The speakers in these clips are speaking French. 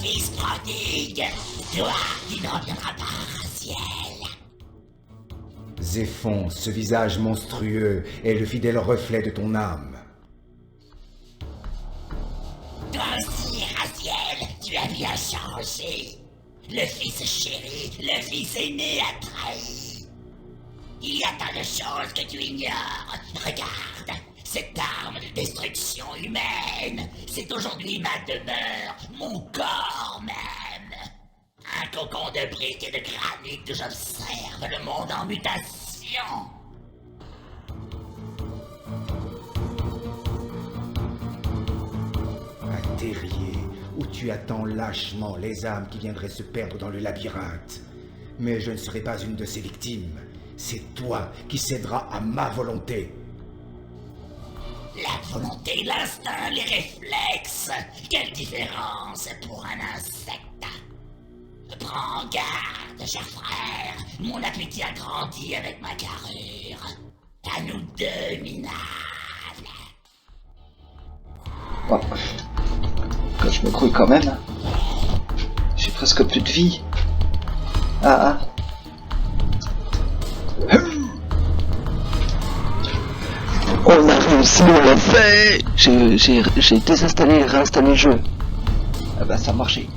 fils prodigue, toi qui ne reviendras pas, Raziel. Zéphon, ce visage monstrueux est le fidèle reflet de ton âme. Toi aussi, Raziel, tu as bien changé. Le fils chéri, le fils aîné a trahi. Il y a tant de choses que tu ignores. Regarde, cette arme de destruction humaine, c'est aujourd'hui ma demeure, mon corps même. Un cocon de briques et de granit où j'observe le monde en mutation. Un terrier où tu attends lâchement les âmes qui viendraient se perdre dans le labyrinthe. Mais je ne serai pas une de ces victimes. C'est toi qui céderas à ma volonté. La volonté, l'instinct, les réflexes. Quelle différence pour un insecte. Prends garde, cher frère. Mon appétit a grandi avec ma carrure. À nous deux, minables. Bon. Quand je me grouille quand même. J'ai presque plus de vie. Ah. On a réussi, on l'a fait. J'ai désinstallé et réinstallé le jeu. Ah bah ça a marché.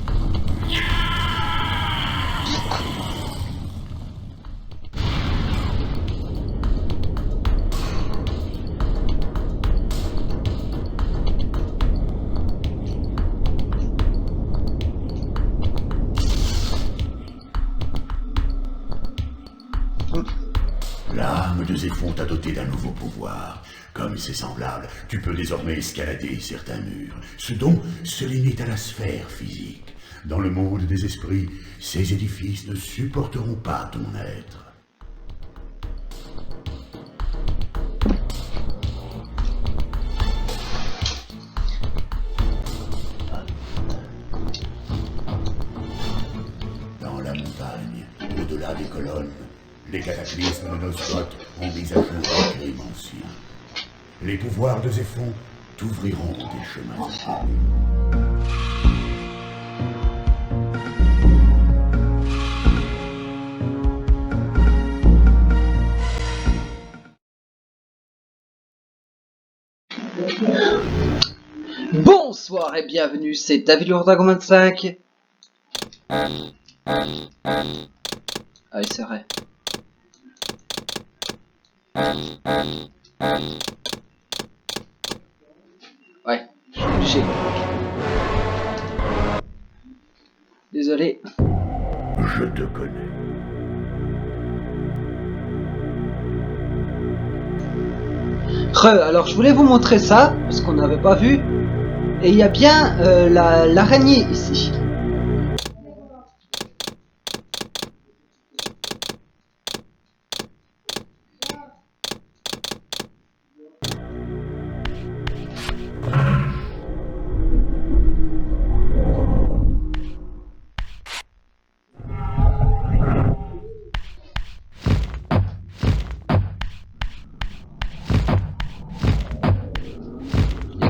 L'âme de Zéphon t'a doté d'un nouveau pouvoir. Comme c'est semblable, tu peux désormais escalader certains murs. Ce don se limite à la sphère physique. Dans le monde des esprits, ces édifices ne supporteront pas ton être. Dans la montagne, au-delà des colonnes, les cataclysmes de Nosgoth ont mis à jour les crimes anciens. Les pouvoirs de Zéphon t'ouvriront des chemins inconnus. Bonsoir et bienvenue, c'est David Lourdagon 25. Ah oui, c'est vrai. Ouais, je suis obligé. Désolé. Je te connais. Alors je voulais vous montrer ça, parce qu'on n'avait pas vu. Et il y a bien l'araignée ici.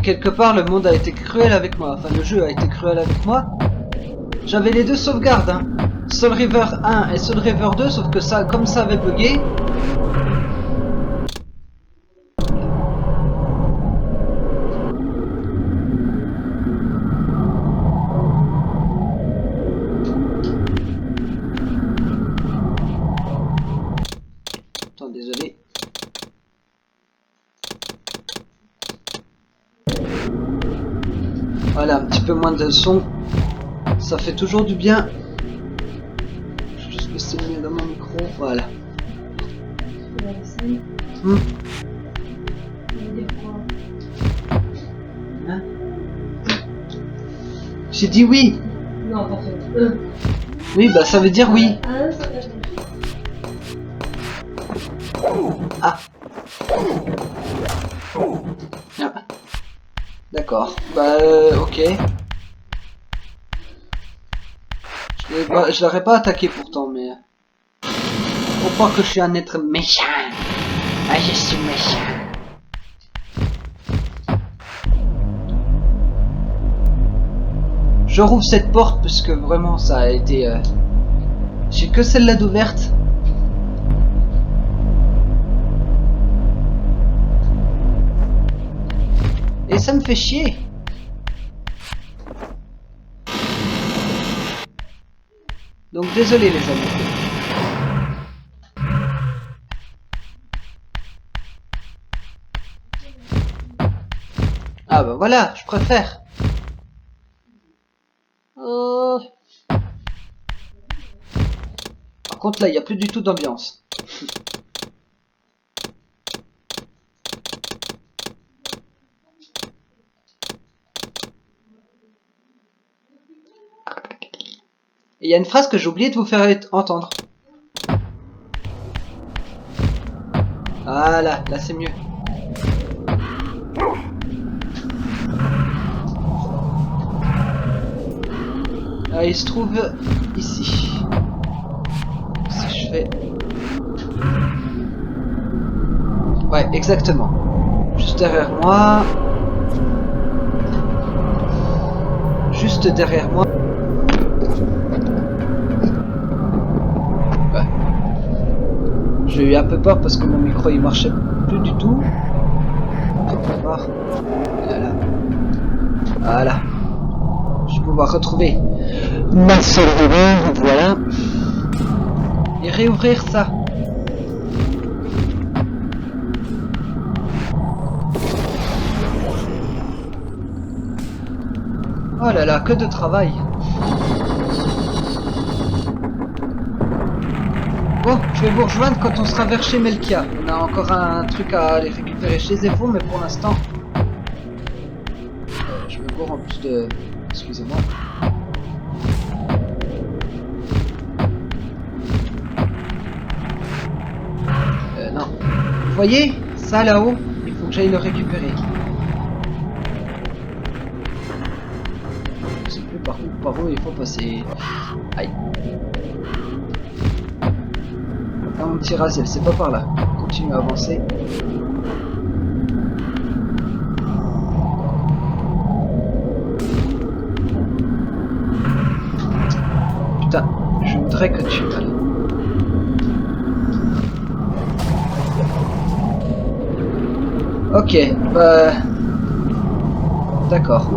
Quelque part le monde a été cruel avec moi, enfin le jeu a été cruel avec moi. J'avais les deux sauvegardes, hein. Soul River 1 et Soul River 2, sauf que ça, comme ça avait bugué. Attends, désolé. Voilà, un petit peu moins de son, ça fait toujours du bien. Je vais juste baisser le mieux dans mon micro, voilà. Hein? J'ai dit oui. Non, par contre. Oui, bah ça veut dire oui. Ah. Ah. D'accord, bah ok. Je l'aurais pas attaqué pourtant, mais... Faut croire que je suis un être méchant. Ah, je suis méchant. Je rouvre cette porte parce que vraiment ça a été... J'ai que celle-là d'ouverte. Et ça me fait chier. Donc désolé les amis. Ah bah voilà, je préfère. Par contre là, il n'y a plus du tout d'ambiance. Et il y a une phrase que j'ai oublié de vous faire entendre. Voilà, là c'est mieux. Ah, il se trouve ici. Si je fais... Ouais, exactement. Juste derrière moi. Juste derrière moi. Ouais. J'ai eu un peu peur parce que mon micro il marchait plus du tout. On va voir. Voilà. Voilà. Je vais pouvoir retrouver ma serveur, voilà. Et réouvrir ça. Oh là là, que de travail. Bon, je vais vous rejoindre quand on sera vers chez Melkia. On a encore un truc à aller récupérer chez Zepho, mais pour l'instant... je me gourre en plus de... Excusez-moi. Non. Vous voyez ça là-haut? Il faut que j'aille le récupérer. Je sais plus par où il faut passer. Aïe. Ah, mon petit Raziel, c'est pas par là. Continue à avancer. Putain, je voudrais que tu... Allez. Ok, bah... D'accord.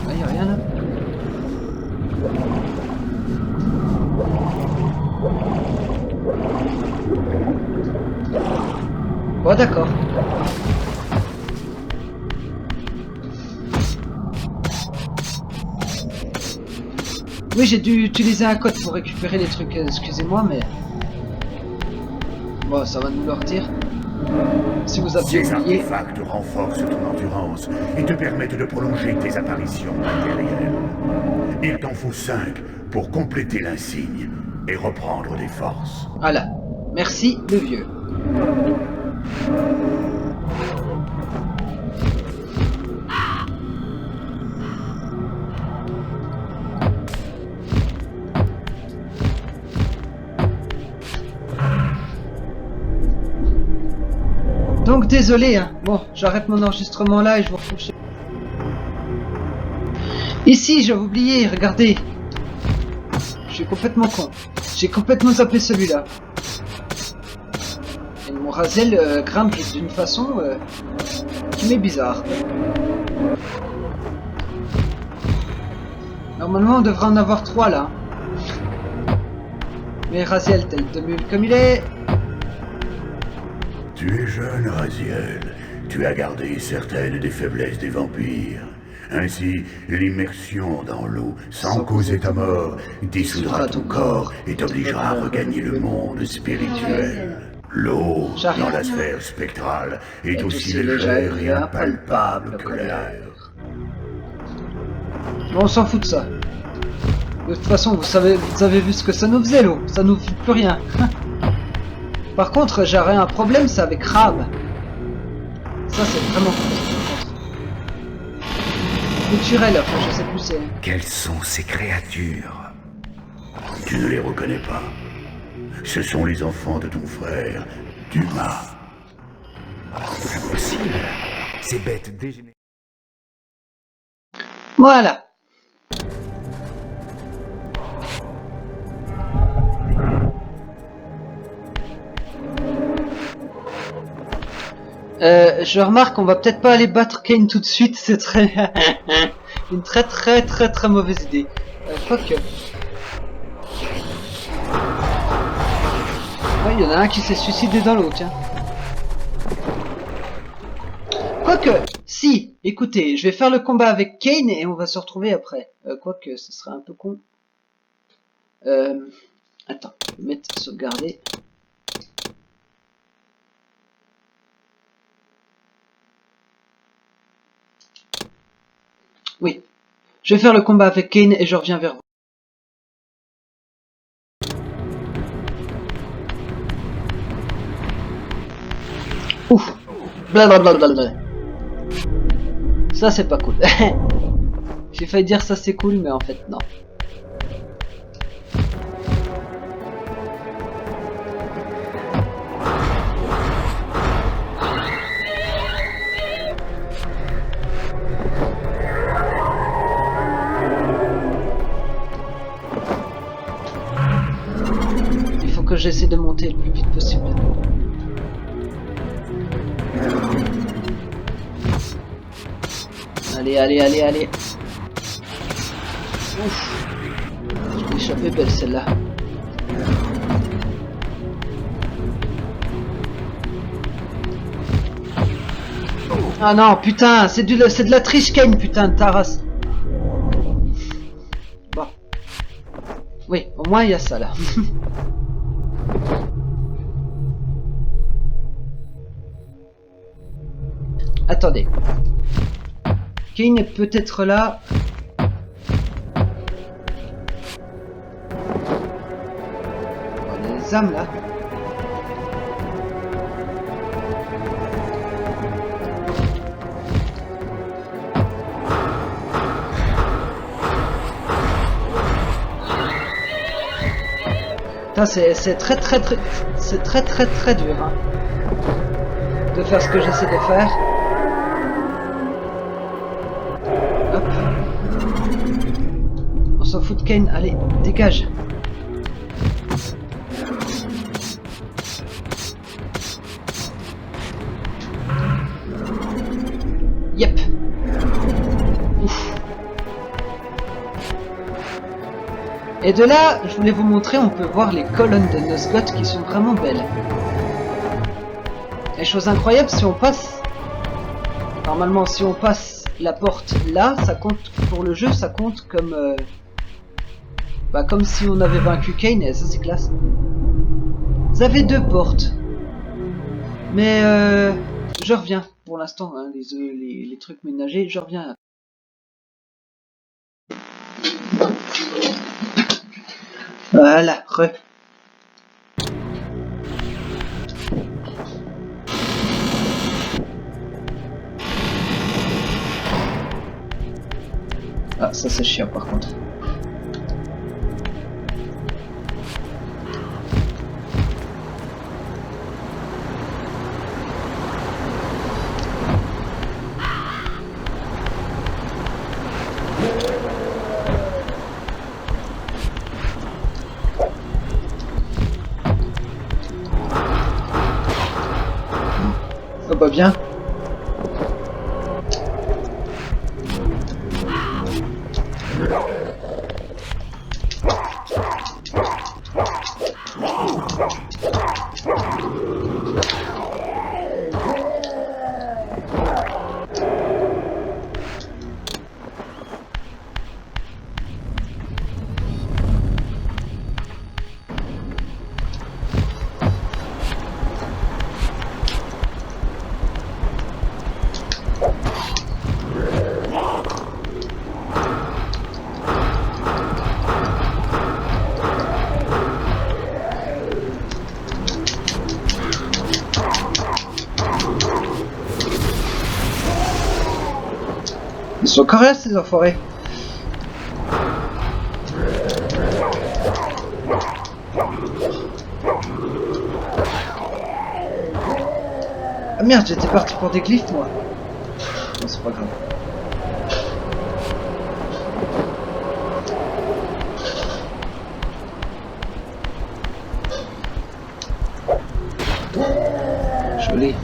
Ah, y a rien là. Bon, d'accord. Oui, j'ai dû utiliser un code pour récupérer les trucs, excusez-moi, mais... Bon, ça va nous le redire. Si vous aviez Ces oublié... artefacts renforcent ton endurance et te permettent de prolonger tes apparitions matérielles. Il t'en faut 5 pour compléter l'insigne et reprendre des forces. Voilà. Merci, le vieux. Donc désolé, hein. Bon, j'arrête mon enregistrement là et je vous retrouve chez... Ici, j'avais oublié, regardez. Je suis complètement con. J'ai complètement zappé celui-là. Et mon Raziel grimpe d'une façon qui m'est bizarre. Normalement, on devrait en avoir 3 là. Mais Raziel, tel de mule comme il est... Tu es jeune, Raziel. Tu as gardé certaines des faiblesses des vampires. Ainsi, l'immersion dans l'eau, sans causer ta mort, dissoudra ton corps et t'obligera à regagner le monde spirituel. L'eau, dans la sphère spectrale, est aussi légère et impalpable que l'air. Bon, on s'en fout de ça. De toute façon, vous avez vu ce que ça nous faisait, l'eau. Ça nous fait plus rien. Par contre, j'aurais un problème, c'est avec Rab. Ça, c'est vraiment cool. naturel, enfin je sais plus c'est... Quelles sont ces créatures? Tu ne les reconnais pas. Ce sont les enfants de ton frère, Dumas. Impossible. Ces bêtes dégénérées. Voilà. Je remarque qu'on va peut-être pas aller battre Kane tout de suite, c'est très... une très mauvaise idée. Quoique... Ouais, il y en a un qui s'est suicidé dans l'eau, tiens. Quoique, si, écoutez, je vais faire le combat avec Kane et on va se retrouver après. Quoique, ce serait un peu con. Attends, je vais mettre sauvegarder. Oui, je vais faire le combat avec Kane et je reviens vers vous. Ouf, blablabla. Ça c'est pas cool. J'ai failli dire ça c'est cool, mais en fait non. Il faut que j'essaie de monter le plus vite possible. Allez. Ouf. Je l'ai échappé belle celle-là. Ah non, putain, c'est de la triche Kane, putain de ta race. Bon. Oui, au moins il y a ça là. Attendez. Kane est peut-être là. Les âmes là. C'est très dur hein, de faire ce que j'essaie de faire. Hop. On s'en fout de Kane, allez, dégage. Yep. Ouf. Et de là, je voulais vous montrer, on peut voir les colonnes de Nosgoth qui sont vraiment belles. Et chose incroyable, si on passe... Normalement, si on passe la porte là, ça compte pour le jeu, ça compte comme... Bah, comme si on avait vaincu Kane, et ça c'est classe. Vous avez 2 portes. Mais je reviens. Pour l'instant, hein, les trucs ménagers, je reviens. Voilà, Ah, ça c'est chiant par contre. Oh bah bien. Ils sont coriaces ces enfoirés. Ah merde, j'étais parti pour des glyphes moi. Non, c'est pas grave. Joli.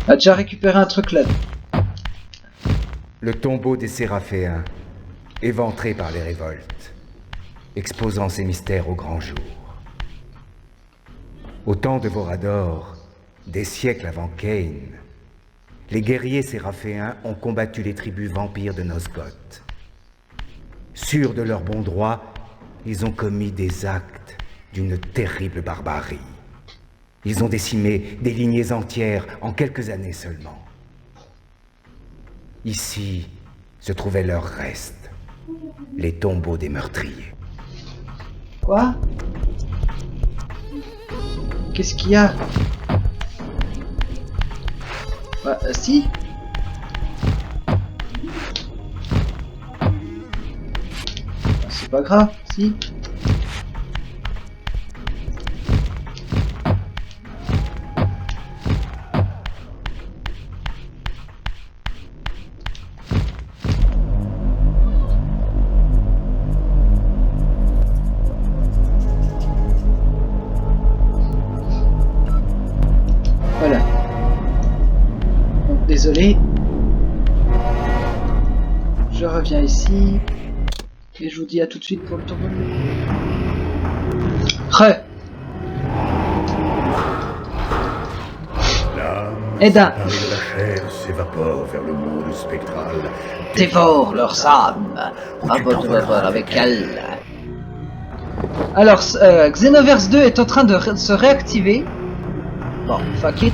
A déjà récupéré un truc là. Le tombeau des Séraphéens, éventré par les révoltes, exposant ses mystères au grand jour. Au temps de Vorador, des siècles avant Cain, les guerriers Séraphéens ont combattu les tribus vampires de Nosgoth. Sûrs de leur bon droit, ils ont commis des actes d'une terrible barbarie. Ils ont décimé des lignées entières en quelques années seulement. Ici se trouvaient leurs restes, les tombeaux des meurtriers. Quoi? Qu'est-ce qu'il y a? Bah, si. C'est pas grave, si. Voilà. Donc, désolé. Je reviens ici. Et je vous dis à tout de suite pour le tour. Prêt. Eda. Séparée de la chair s'évapore vers le monde spectral. Dévore leurs âmes. Abonne-toi avec elle. Alors, Xenoverse 2 est en train de se réactiver. Bon, fuck it.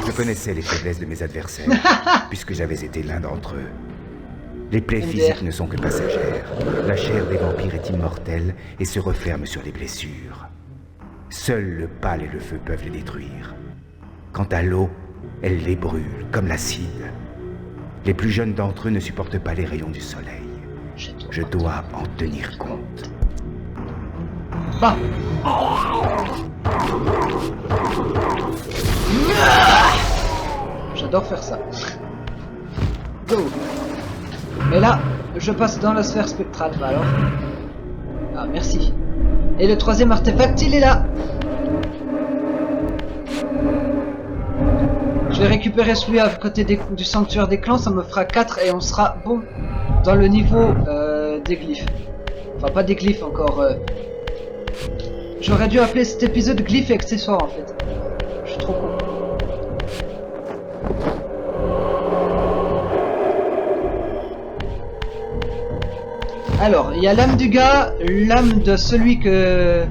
Je connaissais les faiblesses de mes adversaires, puisque j'avais été l'un d'entre eux. Les plaies physiques ne sont que passagères. La chair des vampires est immortelle et se referme sur les blessures. Seuls le pâle et le feu peuvent les détruire. Quant à l'eau, elle les brûle, comme l'acide. Les plus jeunes d'entre eux ne supportent pas les rayons du soleil. Je dois en tenir compte. Bah. J'adore faire ça. Go. Mais là, je passe dans la sphère spectrale, bah alors. Ah, merci. Et le troisième artefact, il est là. Je vais récupérer celui à côté du sanctuaire des clans, ça me fera 4 et on sera bon dans le niveau des glyphes. Enfin, pas des glyphes encore. J'aurais dû appeler cet épisode glyphes et accessoires en fait. Je suis trop con. Alors, il y a l'âme du gars, l'âme de celui que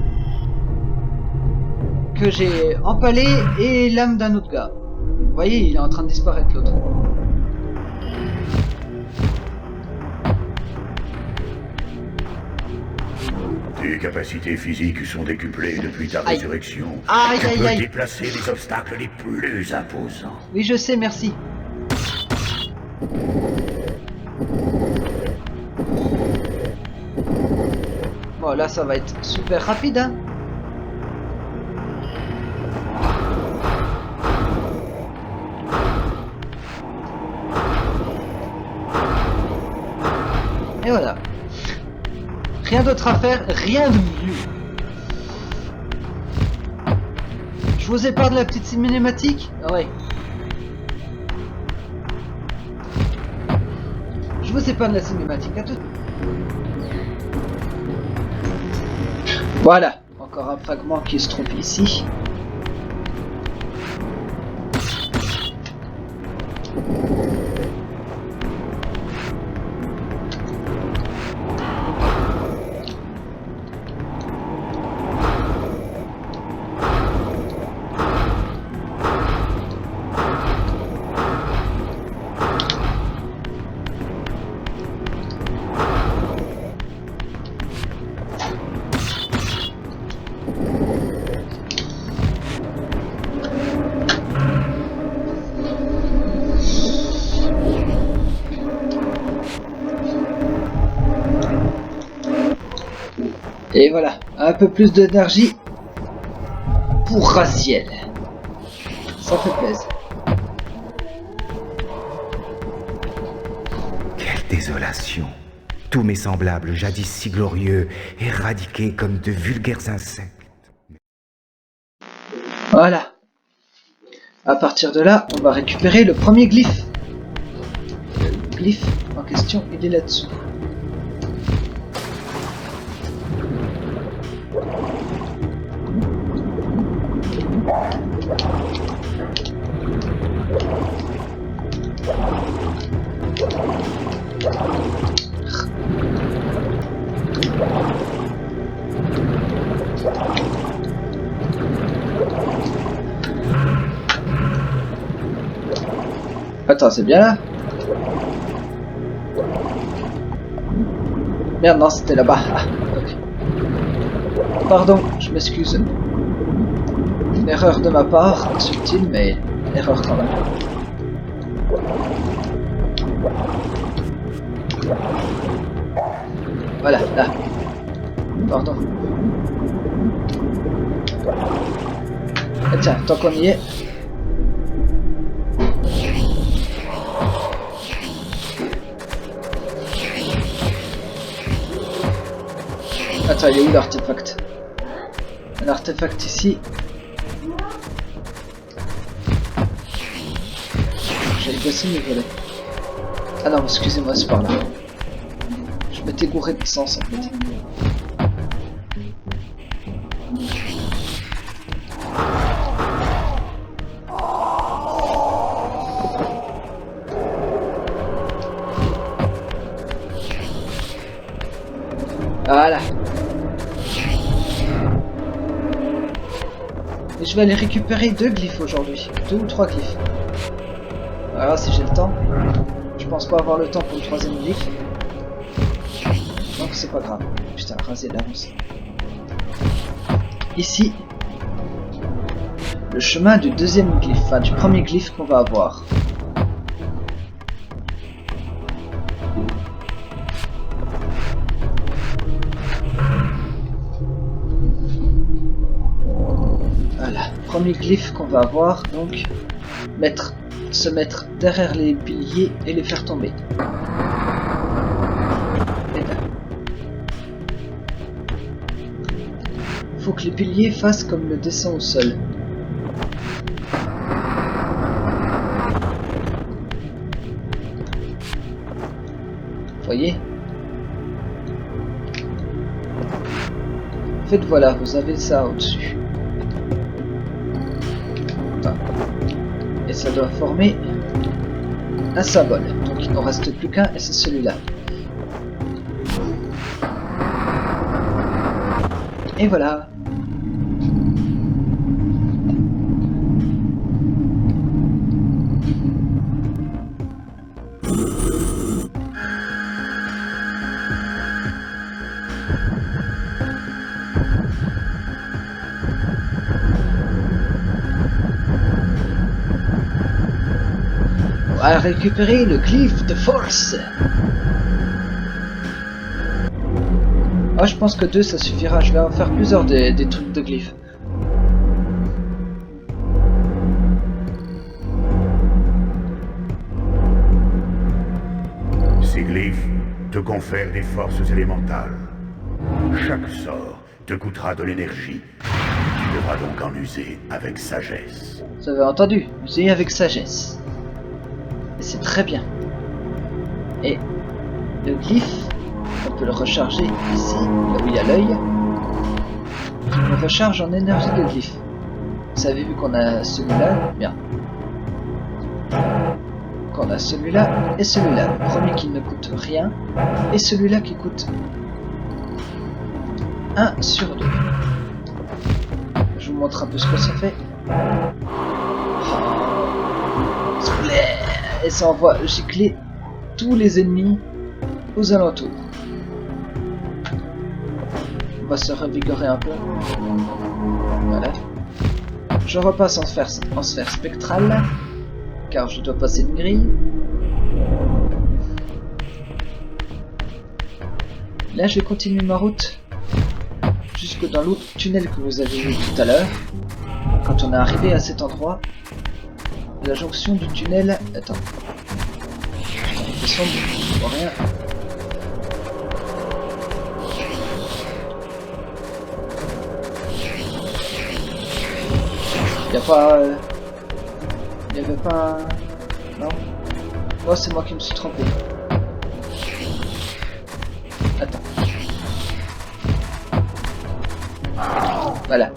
j'ai empalé et l'âme d'un autre gars. Vous voyez, il est en train de disparaître l'autre. Tes capacités physiques sont décuplées depuis ta Aïe. résurrection. Aïe, Tu aïe, peux aïe. déplacer les obstacles les plus imposants. Oui, je sais, merci. Bon, là, ça va être super rapide, hein. Et voilà. Rien d'autre à faire, rien de mieux. Je vous épargne la petite cinématique. Ah ouais. Je vous épargne la cinématique à tout. Voilà, encore un fragment qui se trouve ici. Et voilà, un peu plus d'énergie pour Raziel. Ça fait plaisir. Quelle désolation. Tous mes semblables, jadis si glorieux, éradiqués comme de vulgaires insectes. Voilà. À partir de là, on va récupérer le premier glyphe. Le glyphe en question, il est là-dessous. Attends, c'est bien là? Merde, non, c'était là-bas. Ah, ok. Pardon, je m'excuse. Une erreur de ma part, subtile, mais erreur quand même. Voilà, là. Pardon. Et tiens, tant qu'on y est... Attends, il est où l'artefact? Un artefact ici. J'ai possible de voler. Ah non, excusez-moi, c'est par là. Je m'étais gouré de sens en fait. Voilà. Et je vais aller récupérer 2 glyphes aujourd'hui. 2 ou 3 glyphes. Voilà, si j'ai le temps. Je pense pas avoir le temps pour le 3e glyphe. Donc c'est pas grave. Putain, raser l'avance. Ici. Le chemin du 2e glyphe. Enfin, du 1er glyphe qu'on va avoir. Premier glyphe qu'on va avoir, donc se mettre derrière les piliers et les faire tomber. Et là. Faut que les piliers fassent comme le dessin au sol. Voyez? En fait voilà, vous avez ça au-dessus. Et ça doit former un symbole. Donc il n'en reste plus qu'un et c'est celui-là. Et voilà. On va récupérer le glyphe de force. Ah, je pense que 2 ça suffira. Je vais en faire plusieurs des trucs de glyphes. Ces glyphes te confèrent des forces élémentales. Chaque sort te coûtera de l'énergie. Tu devras donc en user avec sagesse. Vous avez entendu, user avec sagesse. Et c'est très bien. Et le glyphe, on peut le recharger ici, là où il y a l'œil. me recharge en énergie de glyphe. Vous avez vu qu'on a celui-là, bien. Qu'on a celui-là et celui-là. Le premier qui ne coûte rien et celui-là qui coûte 1 sur 2. Je vous montre un peu ce que ça fait. Et ça envoie gicler tous les ennemis aux alentours. On va se revigorer un peu. Voilà. Je repasse en sphère spectrale, car je dois passer une grille. Là, je vais continuer ma route jusque dans l'autre tunnel que vous avez vu tout à l'heure. Quand on est arrivé à cet endroit, la jonction du tunnel... Attends. Il semble que je vois rien. Il y avait pas un... Non. Oh, c'est moi qui me suis trompé. Attends. Voilà.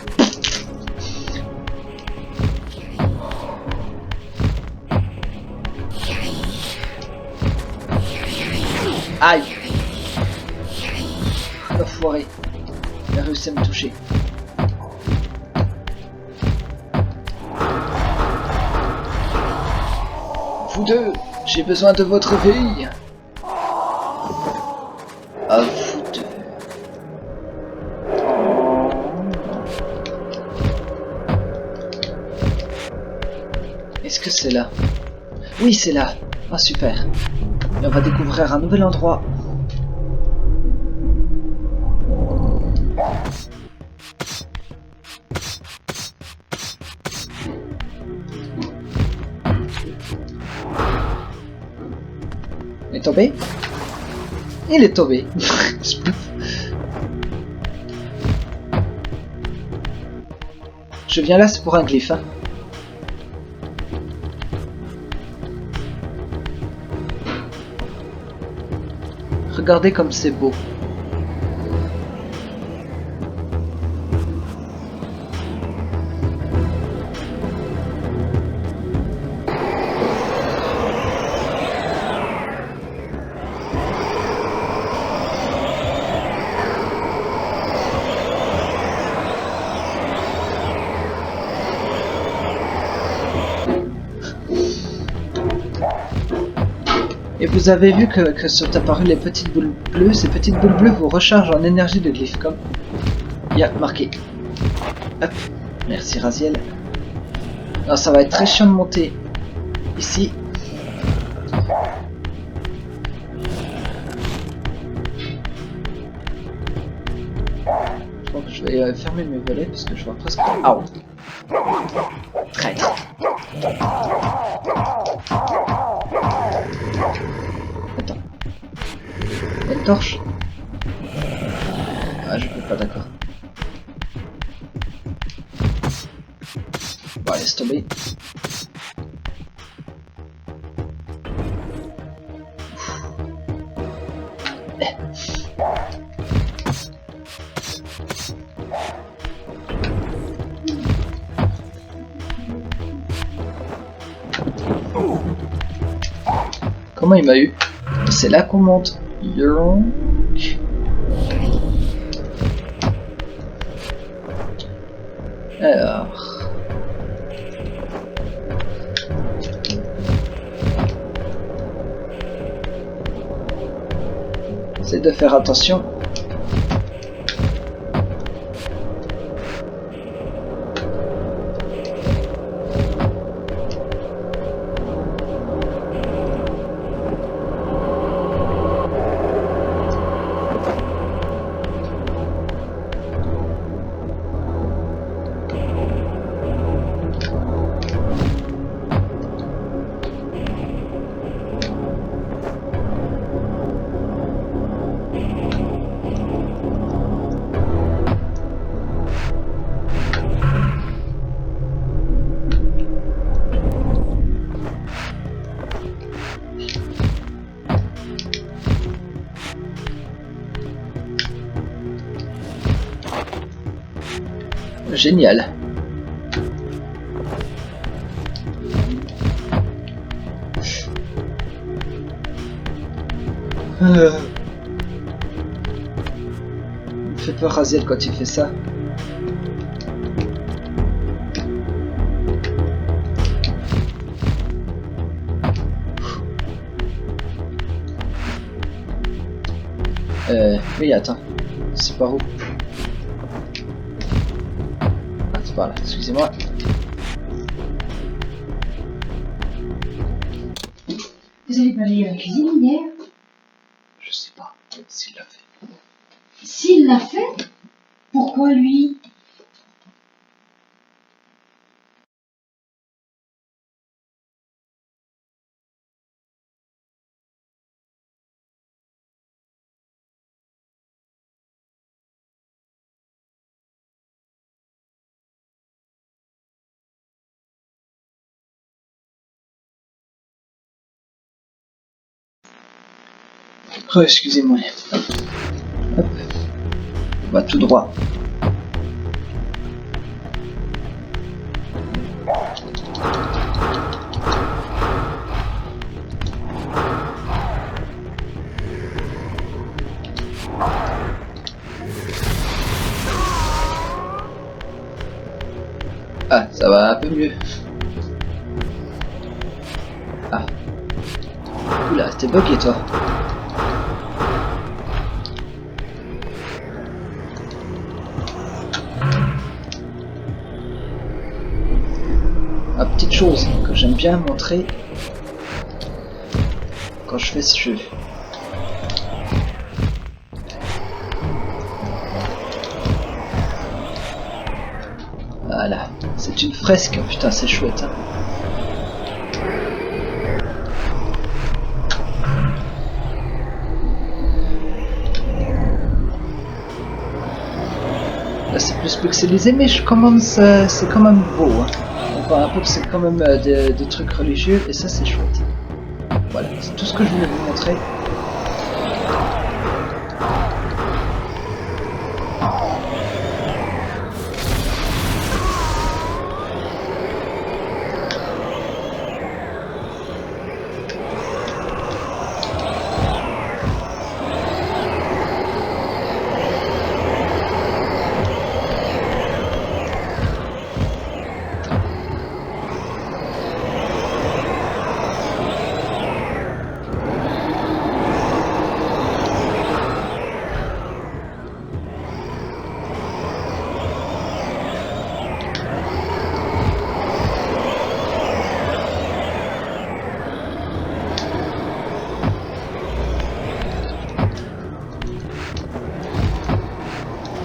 Aïe. L'enfoiré. Il a réussi à me toucher. Vous deux, j'ai besoin de votre vie. À vous deux. Est-ce que c'est là? Oui, c'est là. Ah, super. Et on va découvrir un nouvel endroit. Il est tombé? Il est tombé. Je viens là, c'est pour un glyphe. Hein. Regardez comme c'est beau. Et vous avez vu que sont apparues les petites boules bleues. Ces petites boules bleues vous rechargent en énergie de glyphe, comme il y a marqué. Hop, merci Raziel. Alors ça va être très chiant de monter ici. Je pense que je vais fermer mes volets parce que je vois presque... Ah oh. Traître. Attends. Il y a une torche. Ah, je peux pas, d'accord. Bon, laisse tomber. Comment il m'a eu? C'est là qu'on monte. Donc... Alors... C'est de faire attention. Génial. Il me fait peur Raziel quand il fait ça. Oui, attends. C'est par où? Ah, c'est par là, excusez-moi. Vous avez pas vu la cuisine hier? Je sais pas s'il l'a fait. S'il l'a fait, pourquoi lui? Oh, excusez-moi. Hop. On va tout droit. Ah, ça va un peu mieux. Ah. Oula, t'es bloqué toi. Ah, petite chose que j'aime bien montrer quand je fais ce jeu. Voilà, c'est une fresque, putain c'est chouette hein. Là c'est plus pixelisé mais c'est quand même beau hein. On voit un peu que c'est quand même des trucs religieux et ça c'est chouette. Voilà, c'est tout ce que je voulais vous montrer.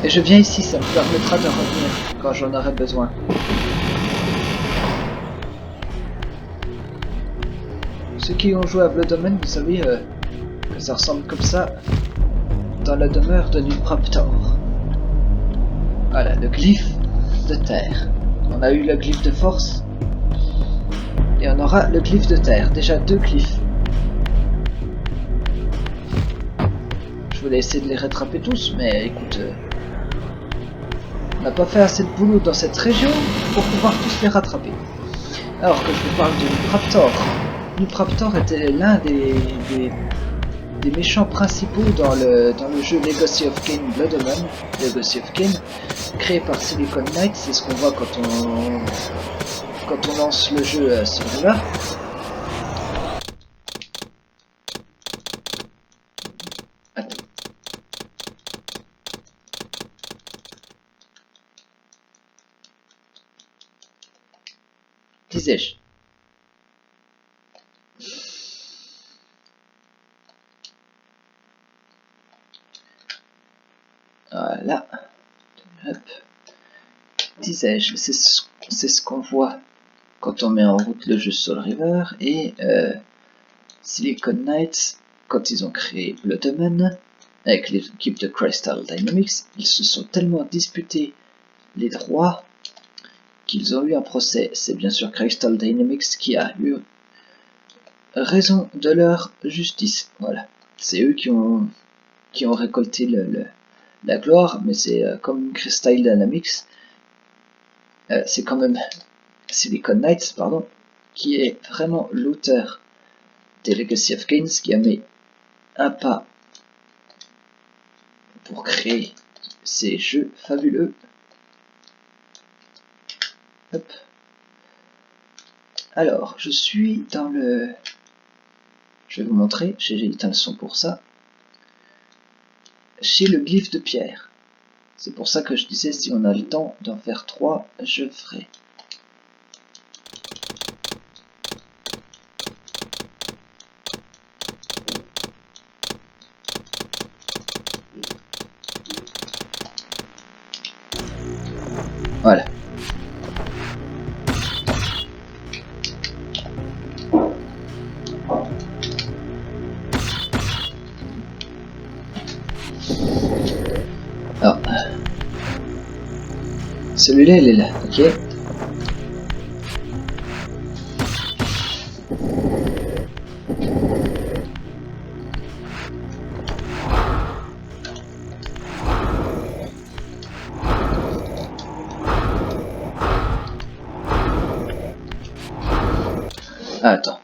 Et je viens ici, ça me permettra de revenir quand j'en aurai besoin. Ceux qui ont joué à Blood Omen, vous savez que ça ressemble comme ça dans la demeure de Nupraptor. Voilà, le glyphe de terre. On a eu le glyphe de force et on aura le glyphe de terre. Déjà 2 glyphes. Je voulais essayer de les rattraper tous, mais écoute... on n'a pas fait assez de boulot dans cette région pour pouvoir tous les rattraper. Alors que je vous parle de Nupraptor. Nupraptor était l'un des méchants principaux dans le jeu Legacy of Kain Blood Omen. Legacy of Kain, créé par Silicon Knights, c'est ce qu'on voit quand on lance le jeu celui-là. Attends. Disais-je. Voilà. Hop. Disais-je, c'est ce qu'on voit quand on met en route le jeu Soul River et Silicon Knights, quand ils ont créé Blood Omen avec l'équipe de Crystal Dynamics, ils se sont tellement disputés les droits qu'ils ont eu un procès. C'est bien sûr Crystal Dynamics qui a eu raison de leur justice. Voilà, c'est eux qui ont récolté la gloire, mais c'est comme Crystal Dynamics, c'est quand même Silicon Knights, pardon, qui est vraiment l'auteur des Legacy of Kain, qui a mis un pas pour créer ces jeux fabuleux. Hop. Alors, je suis dans le... Je vais vous montrer, j'ai éteint le son pour ça. Chez le glyphe de pierre. C'est pour ça que je disais, si on a le temps d'en faire 3, je ferai. Voilà. Alors, celui-là, il est là, ok. Ah, attends.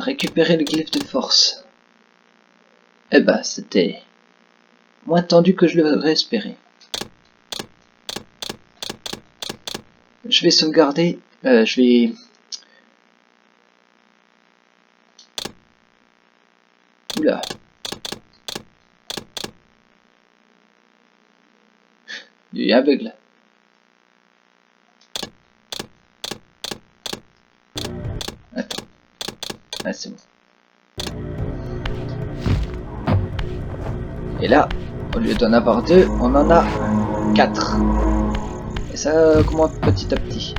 récupérer le glyphe de force. Eh ben, c'était moins tendu que je l'aurais espéré. Je vais sauvegarder. Je vais... Oula. Il est aveugle. Attends. Ah, c'est bon. Et là, au lieu d'en avoir 2, on en a 4. Et ça augmente petit à petit.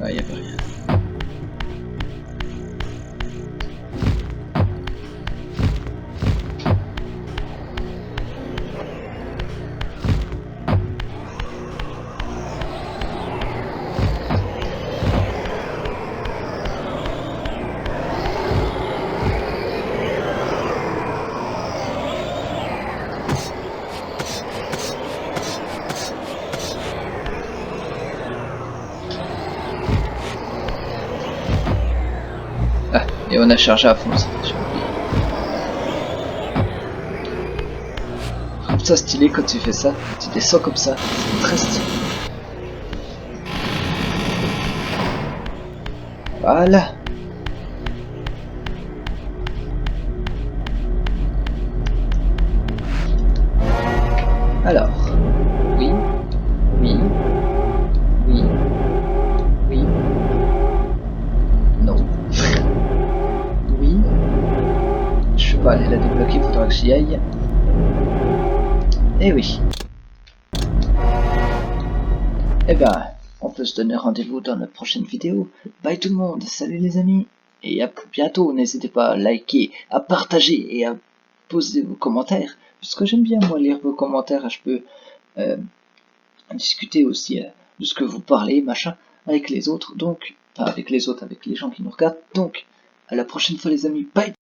Ah, il n'y avait rien. Et on a chargé à fond, ça, j'ai oublié. Je trouve ça stylé quand tu fais ça, tu descends comme ça, c'est très stylé. Voilà. Alors, oui, oui, oui, oui, non. Oui, je peux pas aller la débloquer, faudra que j'y aille. Eh oui. Eh ben, on peut se donner rendez-vous dans notre prochaine vidéo. Bye tout le monde, salut les amis, et à bientôt. N'hésitez pas à liker, à partager et à poser vos commentaires, puisque j'aime bien moi lire vos commentaires et je peux discuter aussi de ce que vous parlez, machin, avec les autres, donc, pas avec les autres, avec les gens qui nous regardent. Donc, à la prochaine fois les amis, bye.